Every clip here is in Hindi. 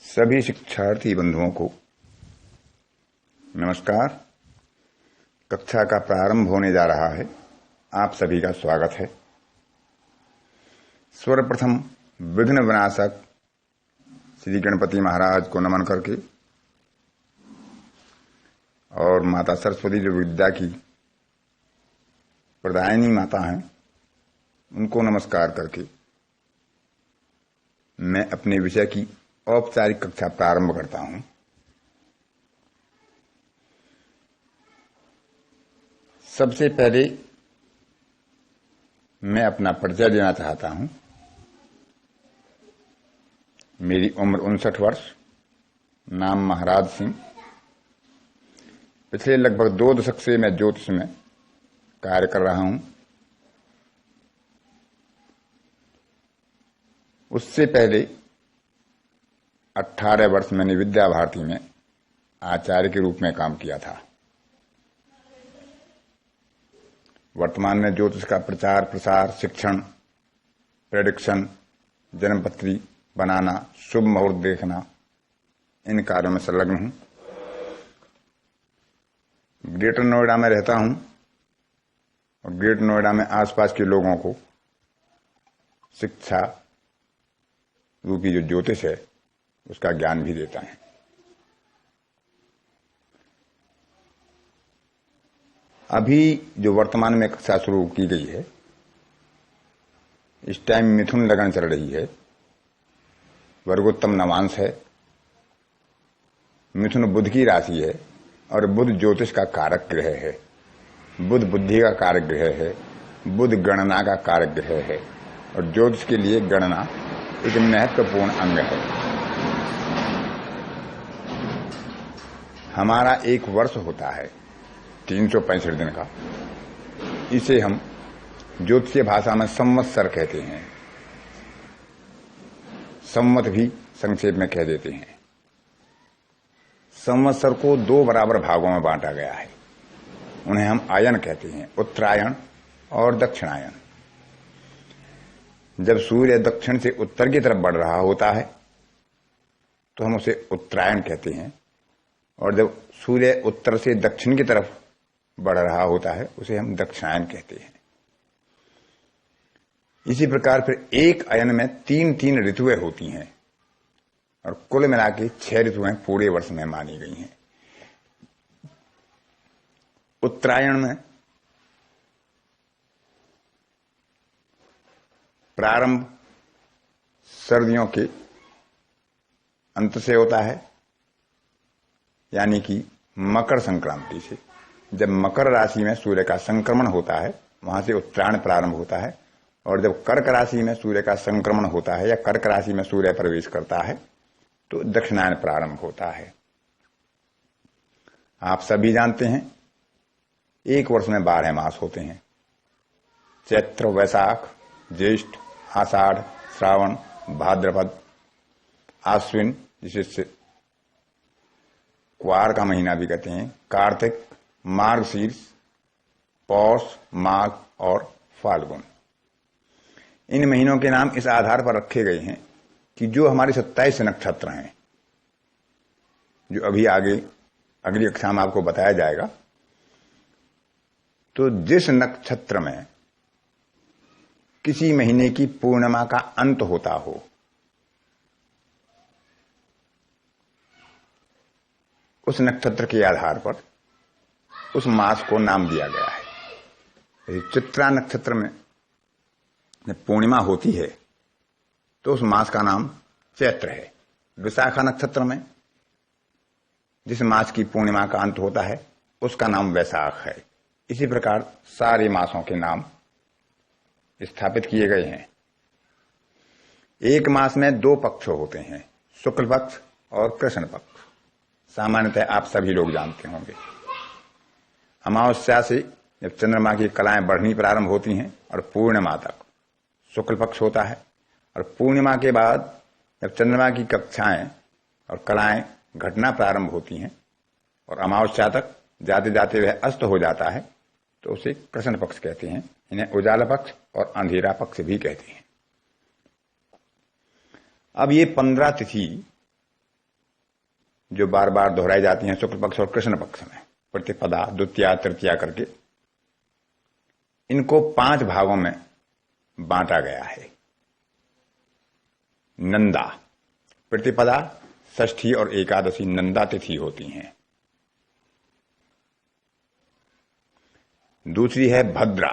सभी शिक्षार्थी बंधुओं को नमस्कार। कक्षा का प्रारंभ होने जा रहा है। आप सभी का स्वागत है। सर्वप्रथम विघ्न विनाशक श्री गणपति महाराज को नमन करके और माता सरस्वती जो विद्या की प्रदायिनी माता हैं उनको नमस्कार करके मैं अपने विषय की औपचारिक कक्षा प्रारंभ करता हूं। सबसे पहले मैं अपना परिचय देना चाहता हूं। मेरी उम्र 59 वर्ष, नाम महाराज सिंह। पिछले लगभग 2 दशक से मैं ज्योतिष में कार्य कर रहा हूं। उससे पहले 18 वर्ष मैंने विद्या भारती में आचार्य के रूप में काम किया था। वर्तमान में ज्योतिष का प्रचार प्रसार, शिक्षण, प्रेडिक्शन, जन्मपत्री बनाना, शुभ मुहूर्त देखना, इन कार्यों में संलग्न हूं। ग्रेटर नोएडा में रहता हूं और ग्रेटर नोएडा में आसपास के लोगों को शिक्षा रूपी जो ज्योतिष है उसका ज्ञान भी देता है। अभी जो वर्तमान में कक्षा शुरू की गई है, इस टाइम मिथुन लगन चल रही है, वर्गोत्तम नवांश है, मिथुन बुध की राशि है और बुध ज्योतिष का कारक ग्रह है, बुध बुद्धि का कारक ग्रह है, बुध गणना का कारक ग्रह है और ज्योतिष के लिए गणना एक महत्वपूर्ण अंग है। हमारा एक वर्ष होता है 365 दिन का। इसे हम ज्योतिषीय भाषा में संवत्सर कहते हैं। संवत भी संक्षेप में कह देते हैं। संवत्सर को 2 बराबर भागों में बांटा गया है। उन्हें हम आयन कहते हैं, उत्तरायण और दक्षिणायन। जब सूर्य दक्षिण से उत्तर की तरफ बढ़ रहा होता है तो हम उसे उत्तरायण कहते हैं और जब सूर्य उत्तर से दक्षिण की तरफ बढ़ रहा होता है उसे हम दक्षिणायन कहते हैं। इसी प्रकार फिर एक अयन में 3 ऋतुएं होती हैं और कुल मिला के 6 ऋतुएं पूरे वर्ष में मानी गई हैं। उत्तरायण में प्रारंभ सर्दियों के अंत से होता है, यानी कि मकर संक्रांति से। जब मकर राशि में सूर्य का संक्रमण होता है वहां से उत्तरायण प्रारंभ होता है और जब कर्क राशि में सूर्य का संक्रमण होता है या कर्क राशि में सूर्य प्रवेश करता है तो दक्षिणायन प्रारंभ होता है। आप सभी जानते हैं एक वर्ष में 12 मास होते हैं। चैत्र, वैशाख, ज्येष्ठ, आषाढ़, श्रावण, भाद्रपद, आश्विन जिसे क्वार का महीना भी कहते हैं, कार्तिक, मार्गशीर्ष, पौष, माघ और फाल्गुन। इन महीनों के नाम इस आधार पर रखे गए हैं कि जो हमारे 27 नक्षत्र हैं, जो अभी आगे अगली कक्षा में आपको बताया जाएगा, तो जिस नक्षत्र में किसी महीने की पूर्णिमा का अंत होता हो उस नक्षत्र के आधार पर उस मास को नाम दिया गया है। चित्रा नक्षत्र में पूर्णिमा होती है तो उस मास का नाम चैत्र है। विशाखा नक्षत्र में जिस मास की पूर्णिमा का अंत होता है उसका नाम वैशाख है। इसी प्रकार सारे मासों के नाम स्थापित किए गए हैं। एक मास में 2 पक्ष होते हैं, शुक्ल पक्ष और कृष्ण पक्ष। सामान्यतः आप सभी लोग जानते होंगे। अमावस्या से जब चंद्रमा की कलाएं बढ़नी प्रारंभ होती हैं और पूर्णिमा तक शुक्ल पक्ष होता है और पूर्णिमा के बाद जब चंद्रमा की कक्षाएं और कलाएं घटना प्रारंभ होती हैं और अमावस्या तक जाते जाते वह अस्त हो जाता है तो उसे कृष्ण पक्ष कहते हैं। इन्हें उजाला पक्ष और अंधेरा पक्ष भी कहते हैं। अब ये 15 तिथि जो बार बार दोहराई जाती हैं शुक्ल पक्ष और कृष्ण पक्ष में, प्रतिपदा, द्वितीया, तृतीया करके, इनको 5 भागों में बांटा गया है। नंदा, प्रतिपदा, षष्ठी और एकादशी नंदा तिथि होती हैं। दूसरी है भद्रा,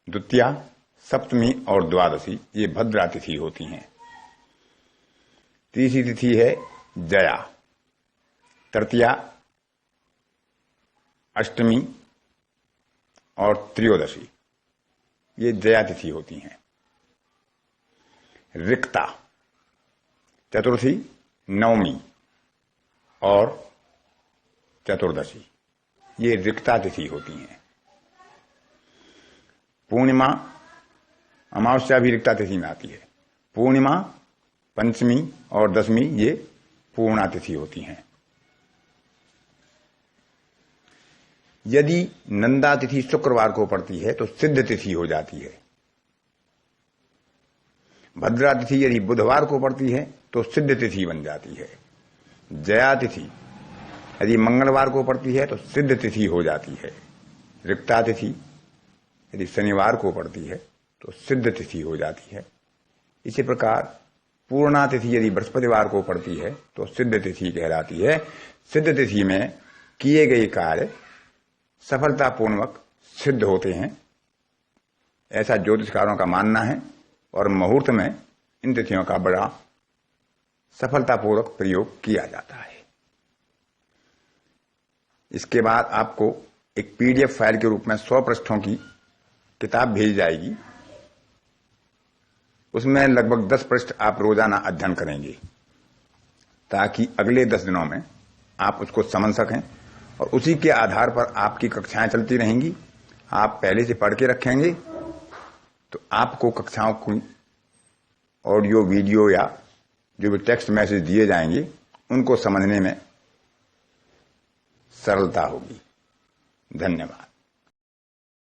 द्वितीया, सप्तमी और द्वादशी ये भद्रा तिथि होती हैं। तीसरी तिथि है जया, तृतीया, अष्टमी और त्रयोदशी ये जया तिथि होती हैं। रिक्ता, चतुर्थी, नवमी और चतुर्दशी ये रिक्ता तिथि होती हैं। पूर्णिमा, अमावस्या भी रिक्ता तिथि में आती है। पूर्णिमा, पंचमी और दशमी ये पूर्णा तिथि होती हैं। यदि नंदा तिथि शुक्रवार को पड़ती है तो सिद्ध तिथि हो जाती है। भद्रा तिथि यदि बुधवार को पड़ती है तो सिद्ध तिथि बन जाती है। जया तिथि यदि मंगलवार को पड़ती है तो सिद्ध तिथि हो जाती है। रिक्ता तिथि यदि शनिवार को पड़ती है तो सिद्ध तिथि हो जाती है। इसी प्रकार पूर्णा तिथि यदि बृहस्पतिवार को पड़ती है तो सिद्ध तिथि कहलाती है। सिद्ध तिथि में किए गए कार्य सफलतापूर्वक सिद्ध होते हैं, ऐसा ज्योतिषकारों का मानना है और मुहूर्त में इन तिथियों का बड़ा सफलतापूर्वक प्रयोग किया जाता है। इसके बाद आपको एक पीडीएफ फाइल के रूप में 100 पृष्ठों की किताब भेजी जाएगी। उसमें लगभग 10 पृष्ठ आप रोजाना अध्ययन करेंगे ताकि अगले 10 दिनों में आप उसको समझ सकें और उसी के आधार पर आपकी कक्षाएं चलती रहेंगी। आप पहले से पढ़ के रखेंगे तो आपको कक्षाओं की ऑडियो, वीडियो या जो भी टेक्स्ट मैसेज दिए जाएंगे उनको समझने में सरलता होगी। धन्यवाद।